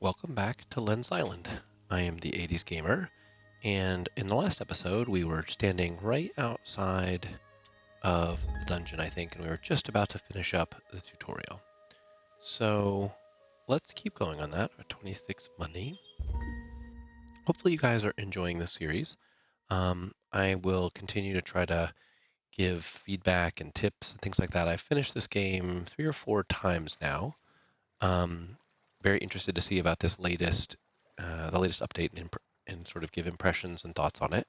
Welcome back to Lens Island. I am the 80s gamer, and in the last episode, we were standing right outside of the dungeon, I think, and we were just about to finish up the tutorial. So let's keep going on that. 26 money. Hopefully, you guys are enjoying this series. I will continue to try to give feedback and tips and things like that. I've finished this game 3 or 4 times now. Um, Very interested to see about this the latest update, and sort of give impressions and thoughts on it.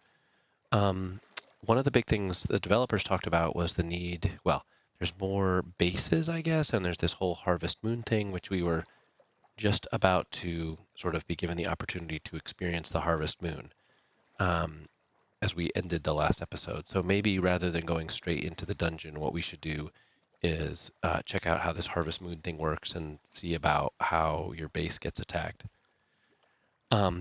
Um, One of the big things the developers talked about was the need. Well, there's more bases, I guess, and there's this whole Harvest Moon thing, which we were just about to sort of be given the opportunity to experience the Harvest Moon um, as we ended the last episode. So maybe rather than going straight into the dungeon, what we should do is check out how this Harvest Moon thing works and see about how your base gets attacked.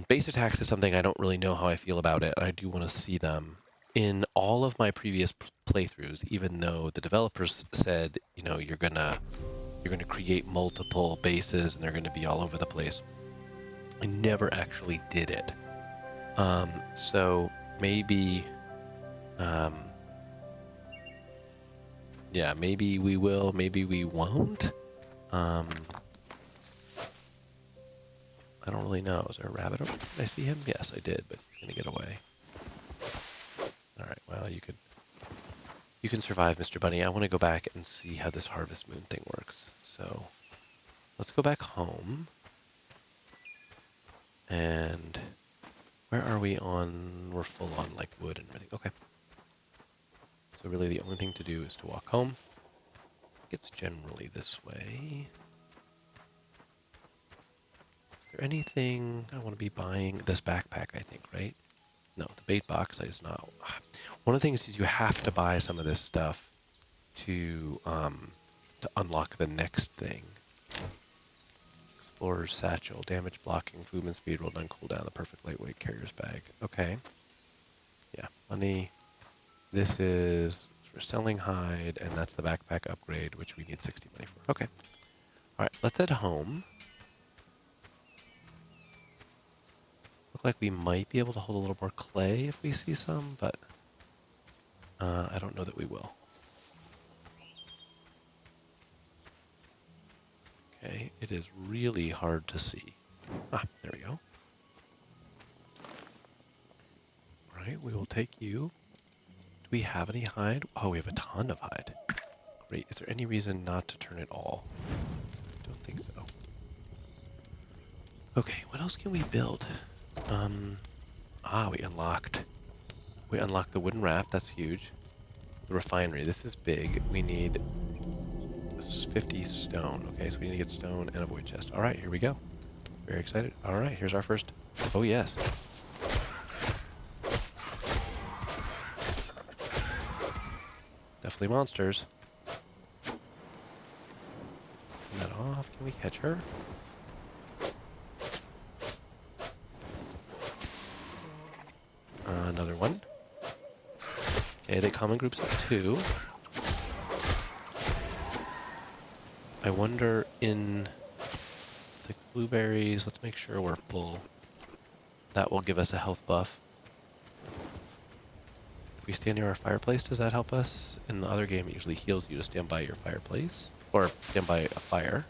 Base attacks is something I don't really know how I feel about it. I do want to see them in all of my previous playthroughs, even though the developers said, you're gonna create multiple bases and they're gonna be all over the place. I never actually did it. So maybe, um, yeah, maybe we will, maybe we won't. Um, I don't really know. Is there a rabbit over there? Did I see him? Yes, I did, but he's gonna get away. All right. Well, you can survive, Mr. Bunny. I want to go back and see how this Harvest Moon thing works. So let's go back home. And where are we on? We're full on like wood and everything. Okay. So really the only thing to do is to walk home. It's generally this way. Is there anything I want to be buying? This backpack, I think, right? No, the bait box is not. One of the things is you have to buy some of this stuff to unlock the next thing. Explorer's satchel, damage blocking, movement speed, roll down, cooldown, the perfect lightweight carrier's bag. Okay. Yeah, money. This is for selling hide, and that's the backpack upgrade, which we need 60 money for. Okay. All right, let's head home. Look like we might be able to hold a little more clay if we see some, but I don't know that we will. Okay, it is really hard to see. Ah, there we go. All right, we will take you. Do we have any hide? Oh, we have a ton of hide. Great. Is there any reason not to turn it all? Don't think so. Okay, what else can we build? We unlocked. We unlocked the wooden raft. That's huge. The refinery. This is big. We need 50 stone. Okay, so we need to get stone and a void chest. All right, here we go. Very excited. All right, here's our first. Oh, yes. Definitely monsters. Turn that off. Can we catch her? Another one. Okay, they come in groups of 2. I wonder in the blueberries, let's make sure we're full. That will give us a health buff. If we stand near our fireplace, does that help us? In the other game, it usually heals you to stand by your fireplace. Or stand by a fire.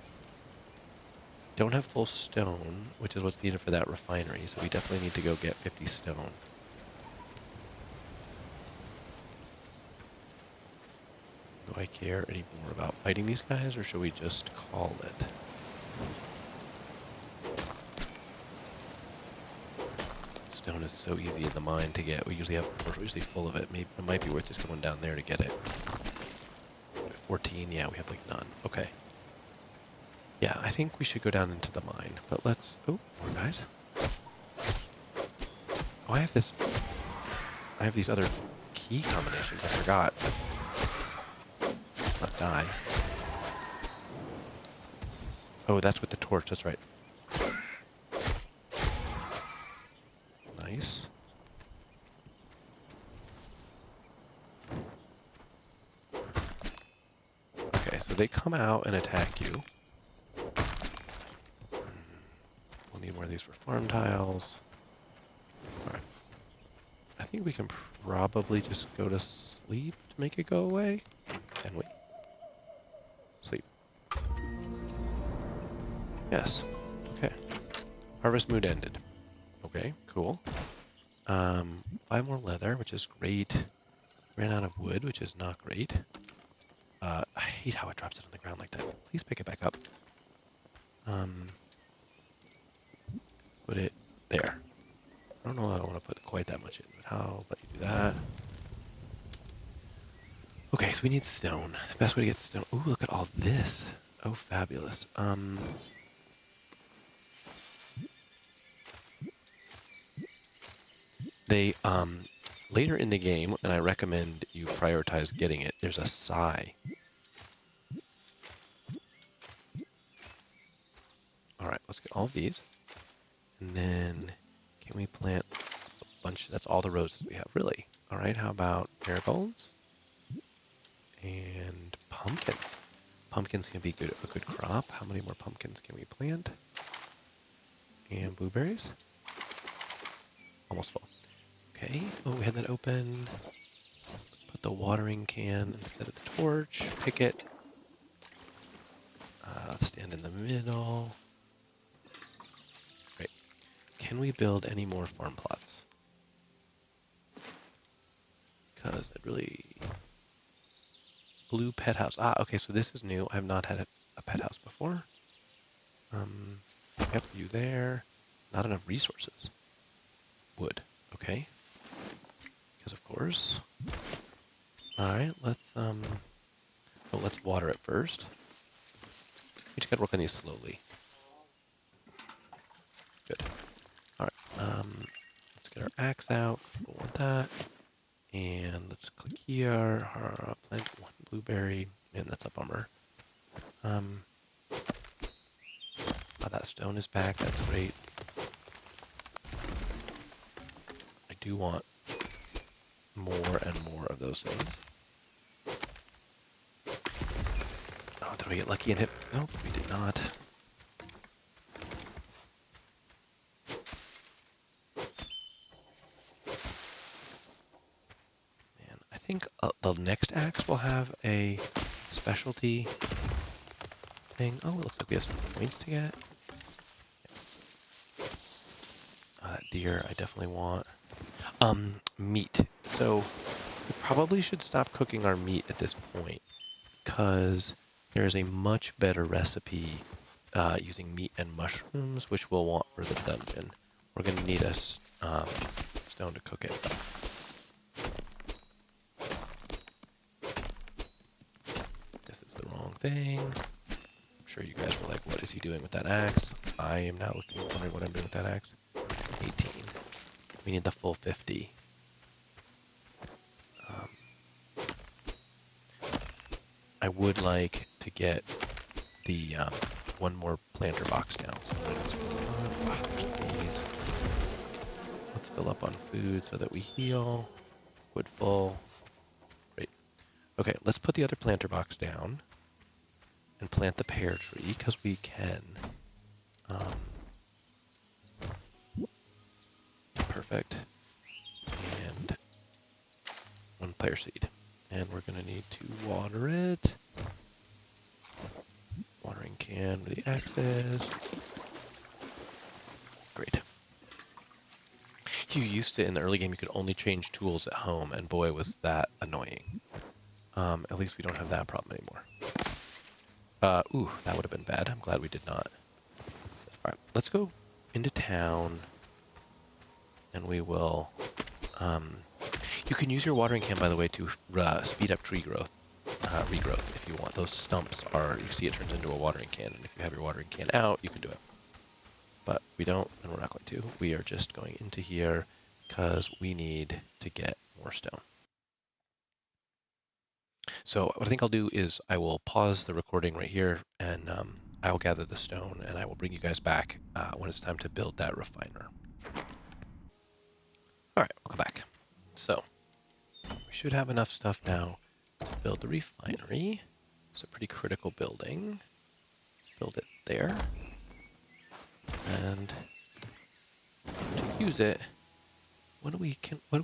Don't have full stone, which is what's needed for that refinery, so we definitely need to go get 50 stone. Do I care any more about fighting these guys, or should we just call it? Stone is so easy in the mine to get. We're usually full of it. Maybe it might be worth just going down there to get it. 14, yeah, we have like none. Okay. Yeah, I think we should go down into the mine, but let's... Oh, more guys. Oh, I have these other key combinations. I forgot. Let's not die. Oh, that's with the torch. That's right. Nice. Okay, so they come out and attack you. we'll need more of these for farm tiles. All right. I think we can probably just go to sleep to make it go away. Can we? Sleep. Yes. Okay. Harvest mood ended. Okay, cool. 5 more leather, which is great. Ran out of wood, which is not great. I hate how it drops it on the ground like that. Please pick it back up. Put it there. I don't know if I want to put quite that much in, but how about you do that? Okay, so we need stone. The best way to get stone. Ooh, look at all this. Oh, fabulous. They, later in the game, and I recommend you prioritize getting it, there's a sigh. All right, let's get all of these. And then, can we plant a bunch? That's all the roses we have, really. All right, how about marigolds? And pumpkins. Pumpkins can be a good crop. How many more pumpkins can we plant? And blueberries. Almost full. Okay. Oh, we had that open. Let's put the watering can instead of the torch. Pick it. Let's stand in the middle. Great. Can we build any more farm plots? Because it really... Blue pet house. Ah, okay, so this is new. I have not had a pet house before. Yep, you there. Not enough resources. Wood. Okay. Because of course. Alright, let's water it first. We just gotta work on these slowly. Good. Alright, let's get our axe out. We'll want that. And let's click here. Plant 1 blueberry. Man, that's a bummer. Oh, that stone is back. That's great. I do want more and more of those things. Oh, did we get lucky and hit? Nope, we did not. Man, I think the next axe will have a specialty thing. Oh, it looks like we have some points to get. That deer I definitely want. Meat. So we probably should stop cooking our meat at this point because there is a much better recipe using meat and mushrooms, which we'll want for the dungeon. We're going to need a stone to cook it. This is the wrong thing. I'm sure you guys were like, what is he doing with that axe? I am now wondering what I'm doing with that axe. 18. We need the full 50. I would like to get the one more planter box down. So let's fill up on food so that we heal. Wood full. Great. Okay, let's put the other planter box down and plant the pear tree because we can. Perfect. And 1 pear seed. And we're going to need to water it. Watering can where the axe is. Great. You used to, in the early game, you could only change tools at home, and boy, was that annoying. At least we don't have that problem anymore. Ooh, that would have been bad. I'm glad we did not. Alright, let's go into town, and we will... you can use your watering can, by the way, to speed up tree growth, regrowth, if you want. Those stumps are, you see it turns into a watering can, and if you have your watering can out, you can do it. But we don't, and we're not going to. We are just going into here because we need to get more stone. So what I think I'll do is I will pause the recording right here, and I will gather the stone, and I will bring you guys back when it's time to build that refiner. All right, welcome back. So we should have enough stuff now to build the refinery. It's a pretty critical building. Build it there. And use it, what do we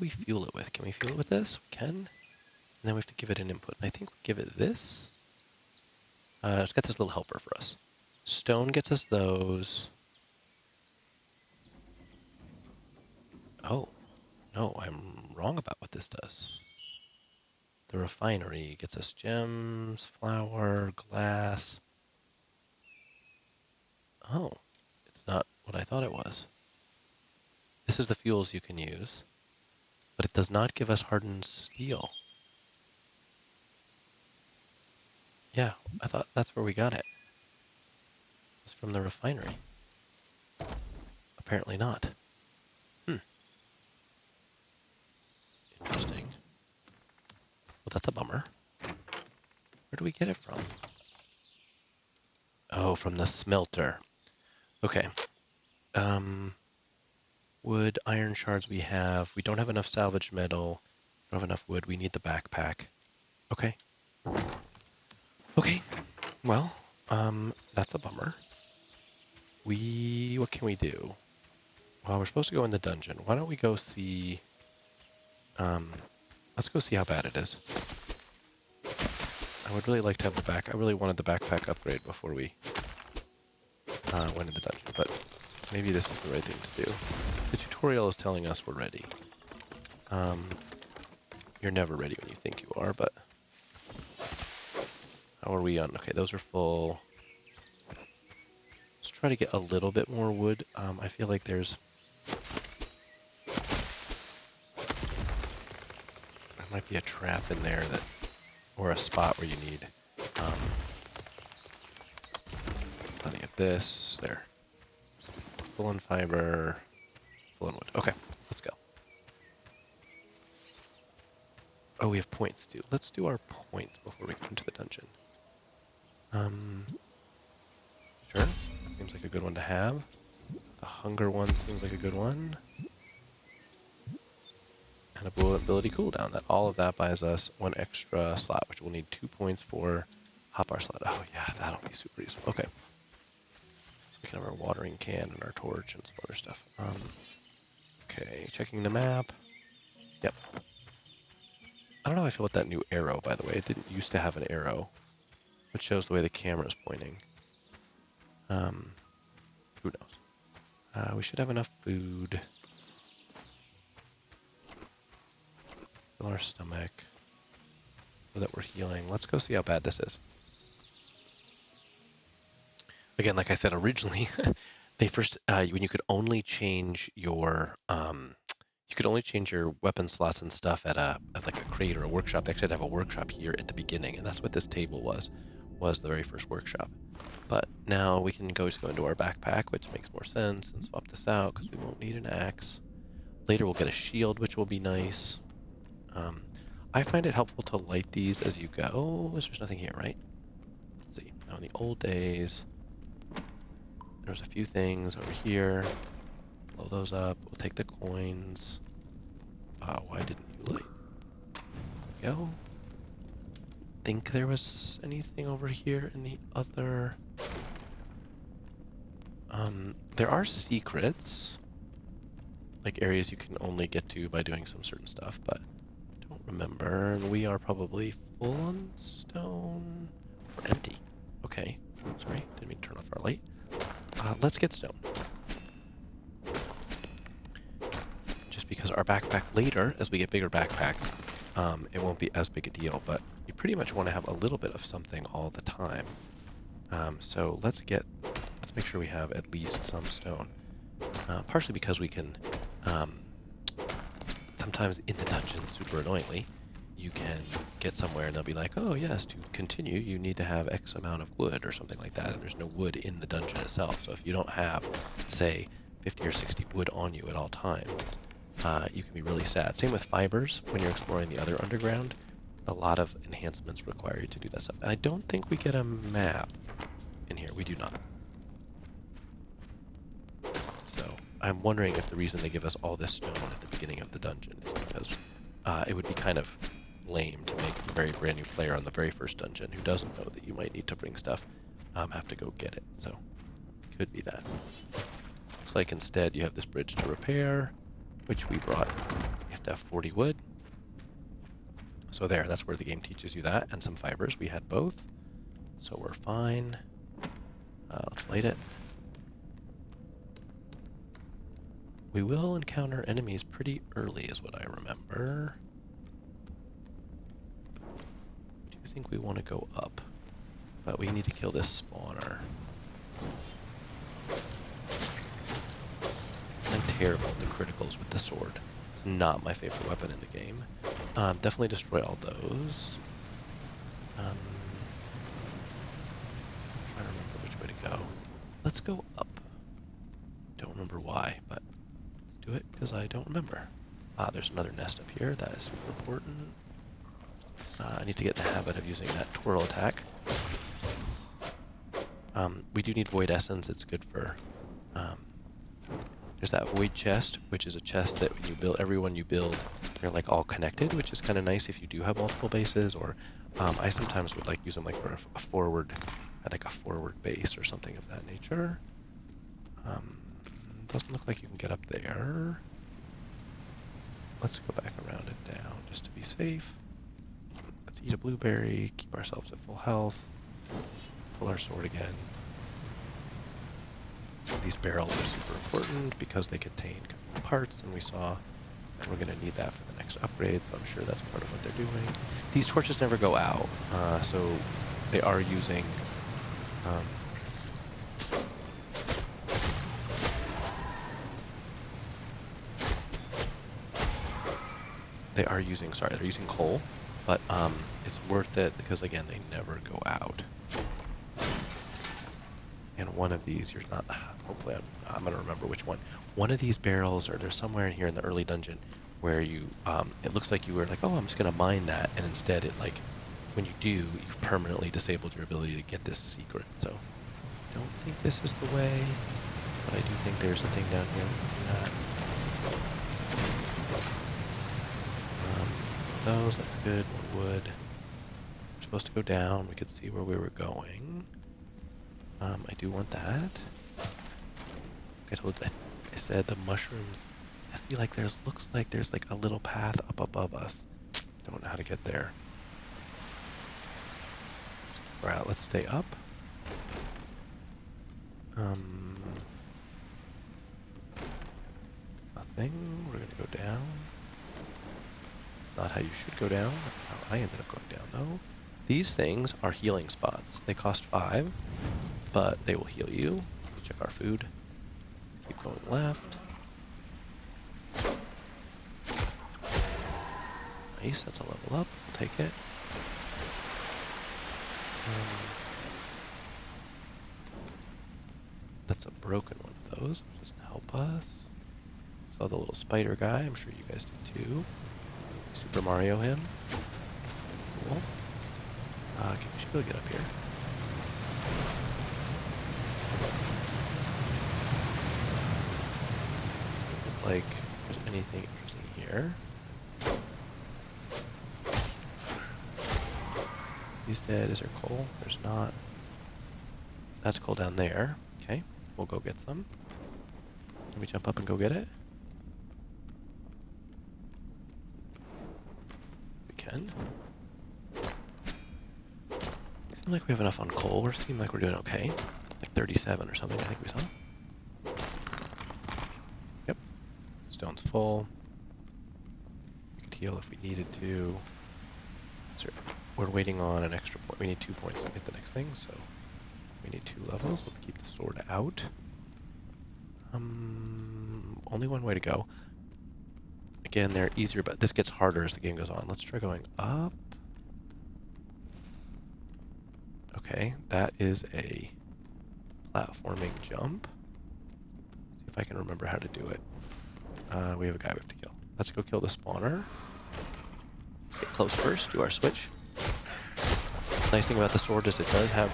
fuel it with? Can we fuel it with this? We can. And then we have to give it an input. I think we give it this. Let's get this little helper for us. Stone gets us those. Oh, no, I'm wrong about what this does. The refinery gets us gems, flour, glass. Oh, it's not what I thought it was. This is the fuels you can use, but it does not give us hardened steel. Yeah, I thought that's where we got it. It's from the refinery. Apparently not. Interesting. Well, that's a bummer. Where do we get it from? Oh, from the smelter. Okay. Wood, iron shards we have. We don't have enough salvaged metal. We don't have enough wood. We need the backpack. Okay. Okay. Well, that's a bummer. What can we do? Well, we're supposed to go in the dungeon. Why don't we go see, let's go see how bad it is. I would really like to have I really wanted the backpack upgrade before we went in the dungeon, but maybe this is the right thing to do. The tutorial is telling us we're ready. You're never ready when you think you are, but how are we on? Okay, those are full. Let's try to get a little bit more wood. I feel like there might be a trap in there or a spot where you need plenty of this. There. Full on fiber, full on wood. Okay, let's go. Oh, we have points too. Let's do our points before we go into the dungeon. Sure. That seems like a good one to have. The hunger one seems like a good one. And a ability cooldown. All of that buys us one extra slot, which we'll need 2 points for. Hotbar slot. Oh yeah, that'll be super useful. Okay. So we can have our watering can and our torch and some other stuff. Okay, checking the map. Yep. I don't know how I feel about that new arrow, by the way. It didn't used to have an arrow, which shows the way the camera is pointing. Who knows? We should have enough food. Fill our stomach. So that we're healing. Let's go see how bad this is. Again, like I said originally, they first when you could only change your weapon slots and stuff at like a crate or a workshop. They actually have a workshop here at the beginning, and that's what this table was the very first workshop. But now we can go into our backpack, which makes more sense, and swap this out because we won't need an axe. Later we'll get a shield, which will be nice. I find it helpful to light these as you go. There's nothing here, right? Let's see. Now in the old days, there's a few things over here. Blow those up. We'll take the coins. Why didn't you light? There we go. Think there was anything over here in the other... there are secrets. Like areas you can only get to by doing some certain stuff, but I don't remember. And we are probably full on stone. Or empty. Okay. Sorry, didn't mean to turn off our light. Let's get stone. Just because our backpack later, as we get bigger backpacks, it won't be as big a deal, but you pretty much want to have a little bit of something all the time. So let's make sure we have at least some stone. Partially because we can, sometimes in the dungeon, super annoyingly, you can get somewhere and they'll be like, oh yes, to continue you need to have X amount of wood or something like that, and there's no wood in the dungeon itself. So if you don't have, say, 50 or 60 wood on you at all times, you can be really sad. Same with fibers. When you're exploring the other underground, a lot of enhancements require you to do that stuff. And I don't think we get a map in here. We do not. So I'm wondering if the reason they give us all this stone at the beginning of the dungeon is because it would be kind of lame to make a very brand new player on the very first dungeon who doesn't know that you might need to bring stuff have to go get it. So could be that. Looks like instead you have this bridge to repair, which we brought. You have to have 40 wood. So there, that's where the game teaches you that, and some fibers. We had both, so we're fine. Let's light it. We will encounter enemies pretty early, is what I remember. I do think we want to go up, but we need to kill this spawner. I'm terrible at the criticals with the sword. It's not my favorite weapon in the game. Definitely destroy all those. Trying to remember which way to go. Let's go up. Don't remember why, but let's do it because I don't remember. There's another nest up here. That is super important. I need to get in the habit of using that twirl attack. We do need void essence. It's good for... there's that void chest, which is a chest that when you build, everyone you build, they're like all connected, which is kind of nice if you do have multiple bases. Or I sometimes would like use them like for a forward, like a forward base or something of that nature. Doesn't look like you can get up there. Let's go back around and down just to be safe. Let's eat a blueberry, keep ourselves at full health, pull our sword again. These barrels are super important because they contain parts, and we saw we're going to need that for the next upgrade, so I'm sure that's part of what they're doing. These torches never go out, so they are using... they're using coal, but it's worth it because, again, they never go out. And one of these, you're not, hopefully I'm going to remember which one. One of these barrels, or there's somewhere in here in the early dungeon where you, it looks like you were like, oh, I'm just going to mine that. And instead it like, when you do, you've permanently disabled your ability to get this secret. So I don't think this is the way, but I do think there's a thing down here. Those, that's good. More wood. We're supposed to go down. We could see where we were going. I do want that. I said the mushrooms. I see like looks like there's like a little path up above us. Don't know how to get there. Alright, let's stay up. Nothing. We're gonna go down. It's not how you should go down. That's how I ended up going down though. These things are healing spots. They cost 5. But they will heal you. Let's check our food. Let's keep going left. Nice, that's a level up. We'll take it. That's a broken one of those, which doesn't help us. Saw the little spider guy. I'm sure you guys did too. Super Mario him. Cool. Okay, we should be able to get up here. Like there's anything interesting here. He's dead. Is there coal? There's not. That's coal down there. Okay, we'll go get some. Can we jump up and go get it? We can. Seems like we have enough on coal. We seem like we're doing okay. Like 37 or something, I think we saw. Stone's full. We could heal if we needed to. So we're waiting on an extra point. We need 2 points to get the next thing, so we need 2 levels. Let's keep the sword out. Only one way to go. Again, they're easier, but this gets harder as the game goes on. Let's try going up. Okay, that is a platforming jump. See if I can remember how to do it. We have a guy we have to kill. Let's go kill the spawner. Get close first, do our switch. Nice thing about the sword is it does have...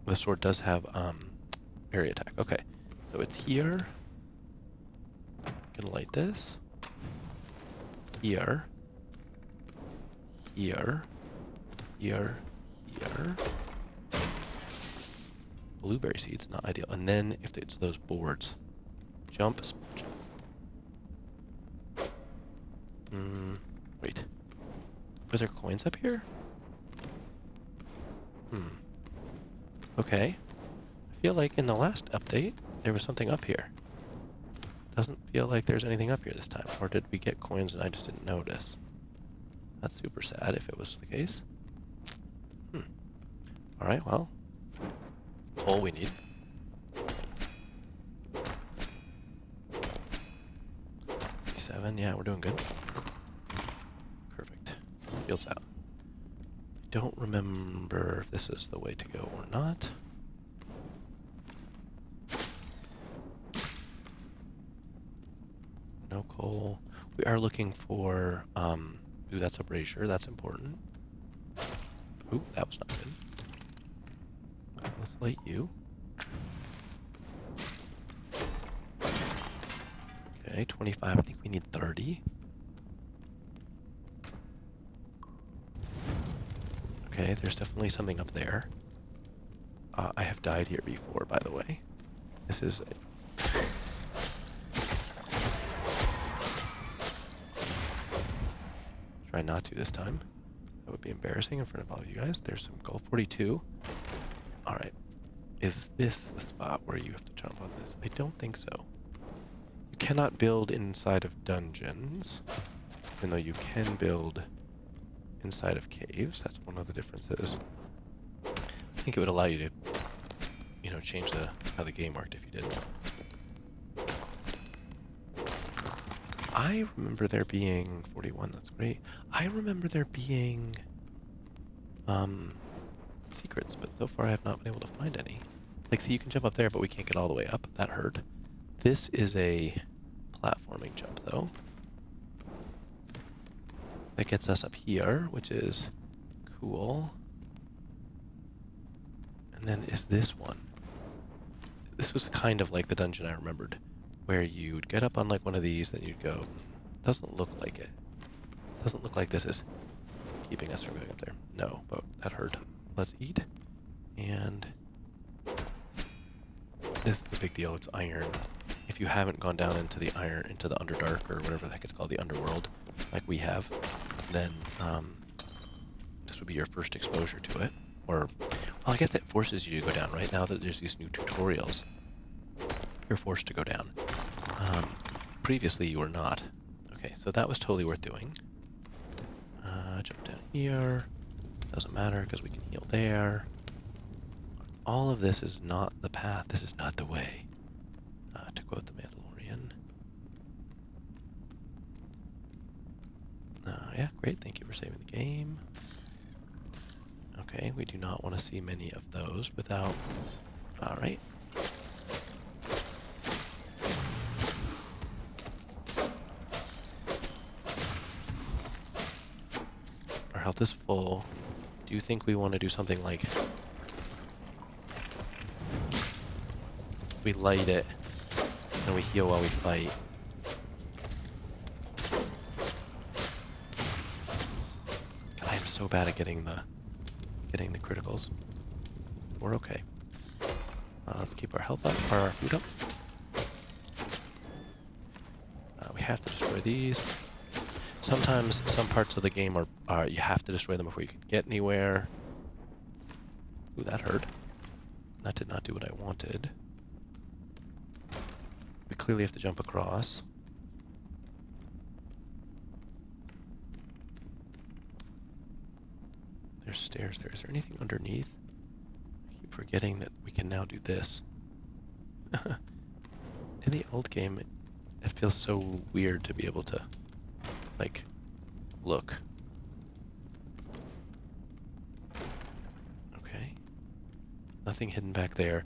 The sword does have area attack. Okay, so it's here. Gonna light this. Here. Here. Here. Here. blueberry seeds, not ideal. And then if it's those boards, jump. Wait. Was there coins up here? Okay. I feel like in the last update, there was something up here. Doesn't feel like there's anything up here this time. Or did we get coins and I just didn't notice? That's super sad if it was the case. Alright, well. All we need. 7, yeah, we're doing good. Perfect. Fields out. I don't remember if this is the way to go or not. No coal. We are looking for, ooh, that's a brazier, that's important. Ooh, that was not good. Let's light you. Okay, 25, I think we need 30. Okay, there's definitely something up there. I have died here before, by the way. This is try not to this time. That would be embarrassing in front of all of you guys. There's some gold. 42. Alright. Is this the spot where you have to jump on this? I don't think so. You cannot build inside of dungeons, even though you can build inside of caves. That's one of the differences. I think it would allow you to, you know, change how the game worked if you did. I remember there being 41, that's great. I remember there being secrets, but so far I have not been able to find any. Like, see, you can jump up there, but we can't get all the way up. That hurt. This is a platforming jump, though. That gets us up here, which is cool. And then is this one. This was kind of like the dungeon I remembered, where you'd get up on like one of these, then you'd go, doesn't look like it. Doesn't look like this is keeping us from going up there. No, but that hurt. Let's eat. And this is a big deal, it's iron. If you haven't gone down into the iron, into the Underdark, or whatever the heck it's called, the Underworld, like we have, then this would be your first exposure to it. Or, well, I guess that forces you to go down, right? Now that there's these new tutorials, you're forced to go down. Previously you were not. Okay, so that was totally worth doing. Jump down here. Doesn't matter because we can heal there. All of this is not the path. This is not the way. To quote the Mandalorian. Yeah, great. Thank you for saving the game. Okay, we do not want to see many of those without... Alright. Our health is full. Do you think we want to do something like... we light it, and we heal while we fight? God, I am so bad at getting the criticals. We're okay. Let's keep our health up, or our food up. We have to destroy these. Sometimes some parts of the game are you have to destroy them before you can get anywhere. Ooh, that hurt. That did not do what I wanted. We clearly have to jump across. There's stairs there. Is there anything underneath? I keep forgetting that we can now do this. In the old game, it feels so weird to be able to, like, look. Okay. Nothing hidden back there.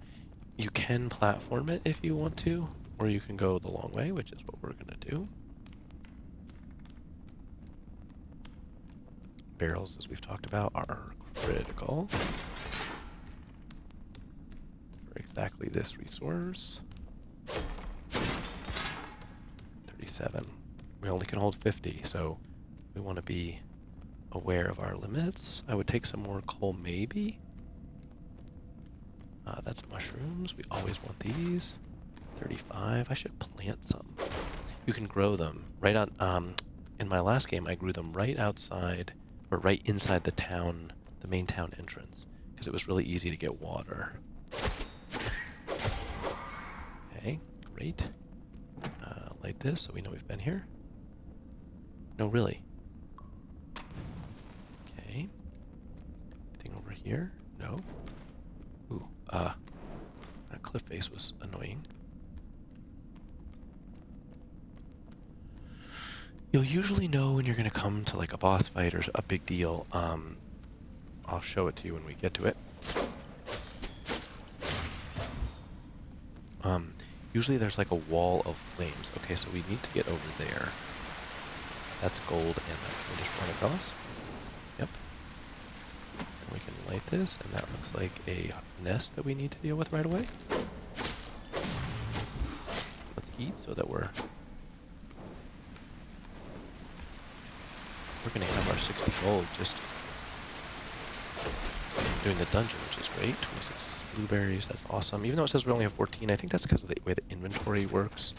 You can platform it if you want to, or you can go the long way, which is what we're gonna do. Barrels, as we've talked about, are critical for exactly this resource. 37. We only can hold 50, so we want to be aware of our limits. I would take some more coal, maybe. That's mushrooms. We always want these. 35. I should plant some. You can grow them right on. In my last game, I grew them right outside, or right inside the town, the main town entrance, because it was really easy to get water. Okay, great. Light this so we know we've been here. No, really. Okay. Anything over here? No. Ooh, that cliff face was annoying. You'll usually know when you're going to come to like a boss fight or a big deal. I'll show it to you when we get to it. Usually there's like a wall of flames. Okay, so we need to get over there. That's gold, and can we just run across? Yep. And we can light this, and that looks like a nest that we need to deal with right away. Let's eat so that we're going to have our 60 gold just doing the dungeon, which is great. 26 blueberries, that's awesome. Even though it says we only have 14, I think that's because of the way the inventory works.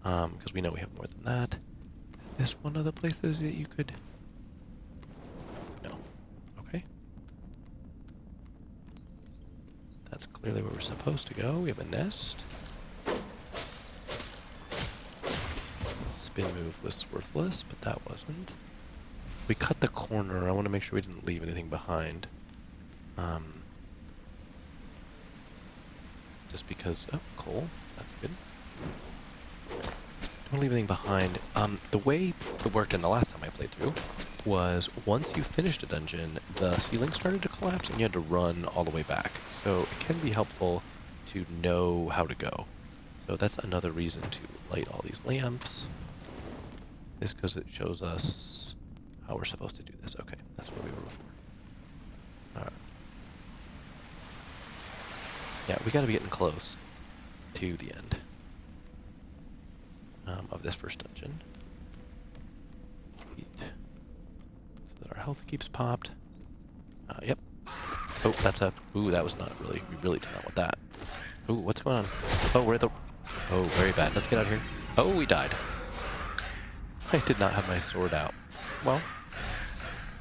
Because we know we have more than that. Is this one of the places that you could... No. Okay. That's clearly where we're supposed to go. We have a nest. Spin move was worthless, but that wasn't. We cut the corner. I want to make sure we didn't leave anything behind. Just because... Oh, coal. That's good. Don't leave anything behind. The way it worked in the last time I played through was once you finished a dungeon, the ceiling started to collapse and you had to run all the way back. So it can be helpful to know how to go. So that's another reason to light all these lamps. Is because it shows us how we're supposed to do this. Okay, that's where we were before. Alright. Yeah, we gotta be getting close to the end of this first dungeon. Eat. So that our health keeps popped. Yep. Oh, that's a... Ooh, that was not really... We really did not want that. Ooh, what's going on? Oh, we're at the... Oh, very bad. Let's get out of here. Oh, we died. I did not have my sword out. Well,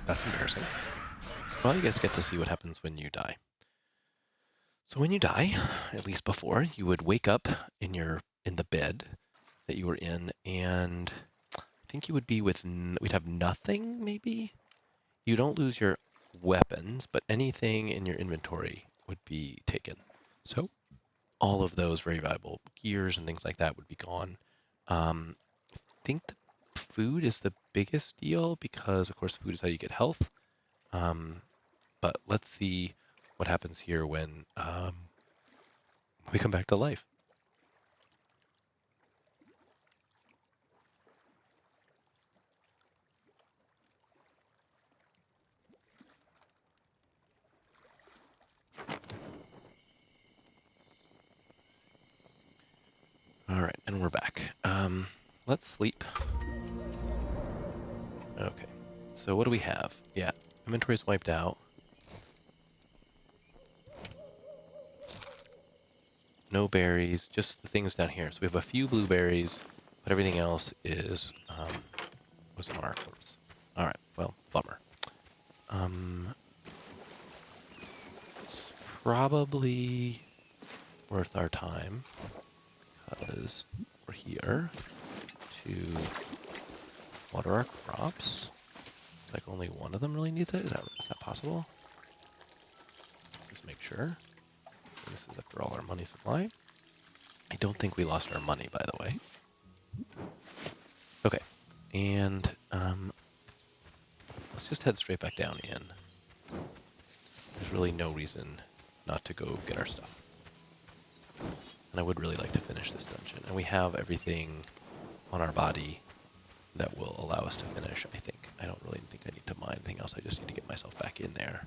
that's embarrassing. Well, you guys get to see what happens when you die. So when you die, at least before, you would wake up in the bed that you were in, and I think you would be with... We'd have nothing, maybe? You don't lose your weapons, but anything in your inventory would be taken. So all of those very valuable gears and things like that would be gone. I think the food is the biggest deal because, of course, food is how you get health. But let's see what happens here when we come back to life. All right, and we're back. Let's sleep. Okay, so what do we have? Yeah, inventory's wiped out. No berries, just the things down here. So we have a few blueberries, but everything else is was on our corpse. All right, well, bummer. It's probably worth our time because we're here to water our crops. Like only one of them really needs it. Is that possible? Just make sure. This is after all our money supply. I don't think we lost our money, by the way. Okay, and let's just head straight back down in. There's really no reason not to go get our stuff. And I would really like to finish this dungeon. And we have everything on our body that will allow us to finish, I think. I don't really think I need to mine anything else. I just need to get myself back in there.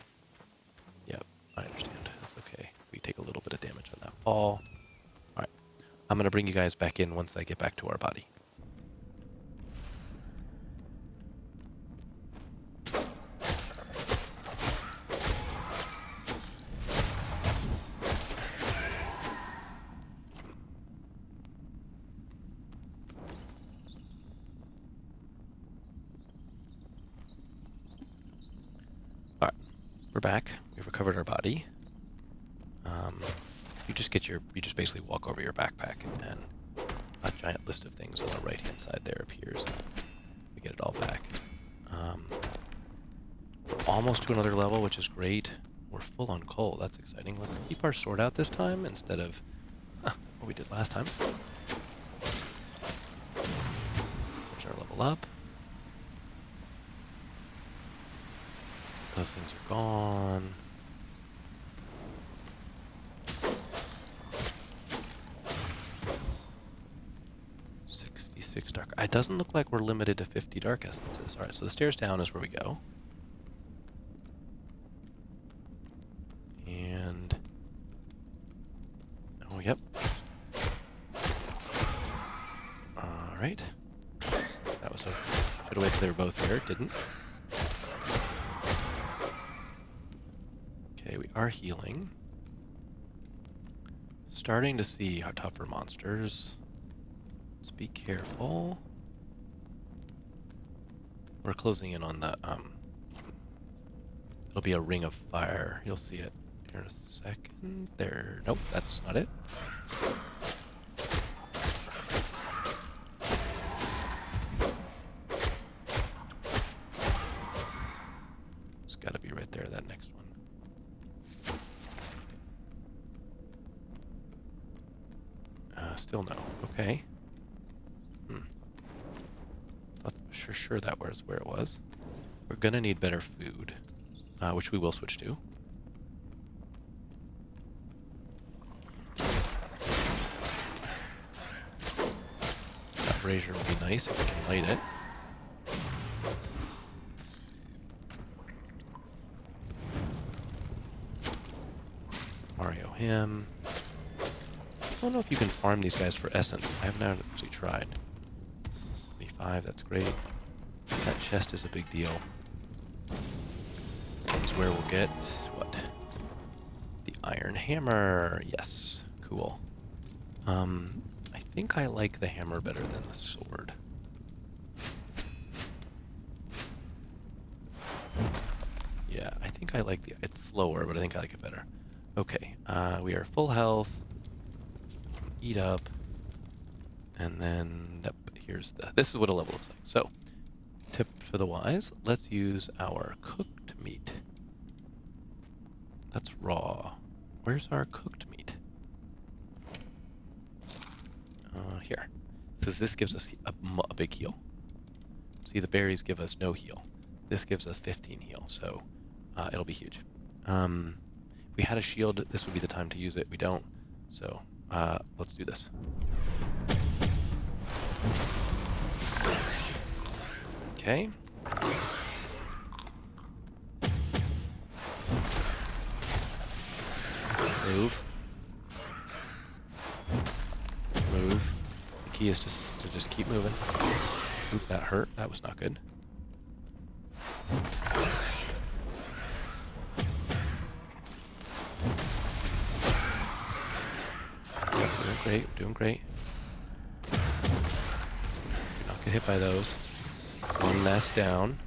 Yep, I understand. That's okay. We take a little bit of damage on that fall. Alright. I'm going to bring you guys back in once I get back to our body. we're back. We've recovered our body. You just basically walk over your backpack, and a giant list of things on the right-hand side there appears. We get it all back. We're almost to another level, which is great. We're full on coal. That's exciting. Let's keep our sword out this time instead of what we did last time. Push our level up. Those things are gone. Dark. It doesn't look like we're limited to 50 dark essences. Alright, so the stairs down is where we go. And... oh, yep. Alright. That was a... should have waited till they were both there. Didn't. Okay, we are healing. Starting to see how tougher monsters. Just be careful. We're closing in on the, it'll be a ring of fire. You'll see it here in a second. There, nope, that's not it. It's gotta be right there, that next one. Still no, okay. Sure that was where it was. We're gonna need better food, which we will switch to. That brazier would be nice if we can light it. Mario him. I don't know if you can farm these guys for essence. I haven't actually tried. 75, that's great. That chest is a big deal. This is where we'll get, what? The iron hammer. Yes, cool. I think I like the hammer better than the sword. Yeah, I think I like it's slower, but I think I like it better. Okay, we are full health. Eat up. And then, yep, this is what a level looks like. So, tip for the wise, let's use our cooked meat. That's raw. Where's our cooked meat? Here. Because this gives us a big heal. See, the berries give us no heal. This gives us 15 heal, so it'll be huge. If we had a shield, this would be the time to use it. We don't, so let's do this. Okay. Move. Move. The key is to just keep moving. Oop, that hurt. That was not good. Yep, doing great. Doing great. Do not get hit by those. One nest down.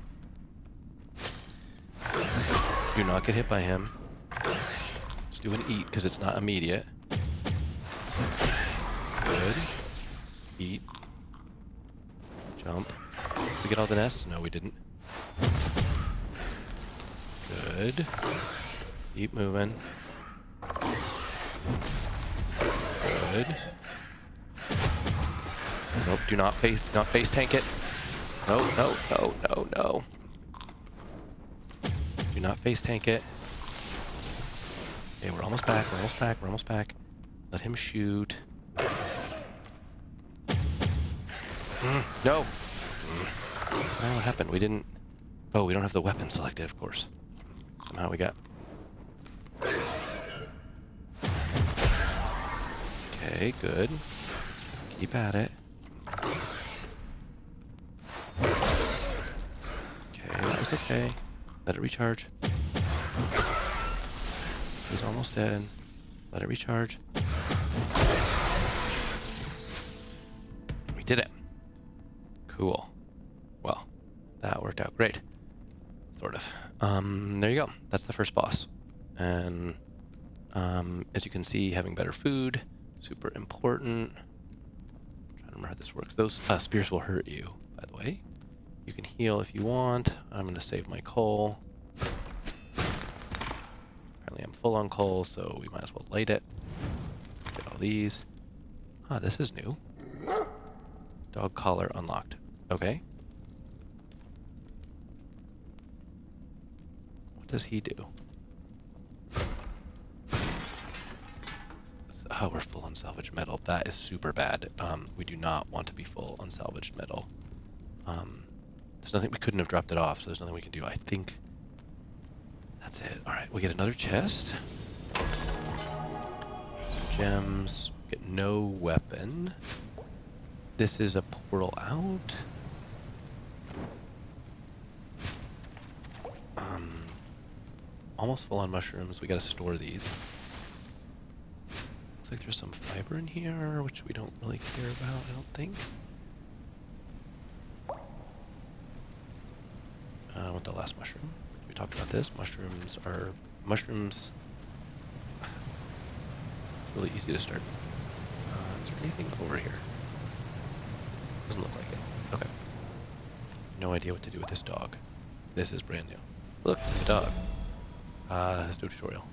Do not get hit by him. Let's do an eat because it's not immediate. Good. Eat. Jump. Did we get all the nests? No, we didn't. Good. Keep moving. Good. Nope, do not face tank it. No, no, no, no, no. Do not face tank it. Okay, we're almost back, we're almost back, we're almost back. Let him shoot. No! Oh, what happened? We didn't... oh, we don't have the weapon selected, of course. Somehow we got... okay, good. Keep at it. Okay, that was okay. Let it recharge. He's almost dead. Let it recharge. We did it. Cool. Well, that worked out great. Sort of. There you go. That's the first boss. And as you can see, having better food, super important. I'm trying to remember how this works. Those spears will hurt you, by the way. You can heal if you want. I'm going to save my coal. Apparently I'm full on coal, so we might as well light it. Get all these. Ah, this is new. Dog collar unlocked. Okay. What does he do? Oh, we're full on salvaged metal. That is super bad. We do not want to be full on salvaged metal. There's nothing, we couldn't have dropped it off, so there's nothing we can do. I think that's it. All right, we get another chest. Gems. Get no weapon. This is a portal out. Almost full on mushrooms. We gotta store these. Looks like there's some fiber in here, which we don't really care about, I don't think. I want the last mushroom. We talked about this. Mushrooms. Really easy to start. Is there anything over here? Doesn't look like it. Okay. No idea what to do with this dog. This is brand new. Look, the dog. Let's do a tutorial.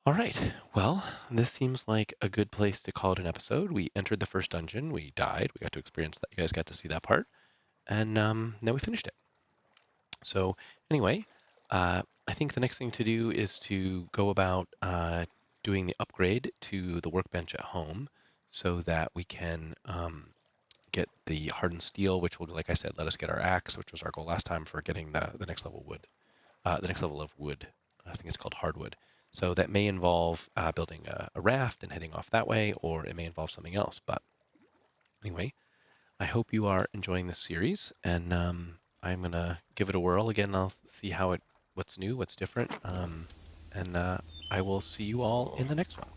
Alright, well, this seems like a good place to call it an episode. We entered the first dungeon, we died, we got to experience that, you guys got to see that part, and then we finished it. So anyway, I think the next thing to do is to go about doing the upgrade to the workbench at home so that we can get the hardened steel, which will, like I said, let us get our axe, which was our goal last time for getting the next level wood, the next level of wood. I think it's called hardwood. So that may involve building a raft and heading off that way, or it may involve something else. But anyway, I hope you are enjoying this series, and I'm gonna give it a whirl again. I'll see what's new, what's different, and I will see you all in the next one.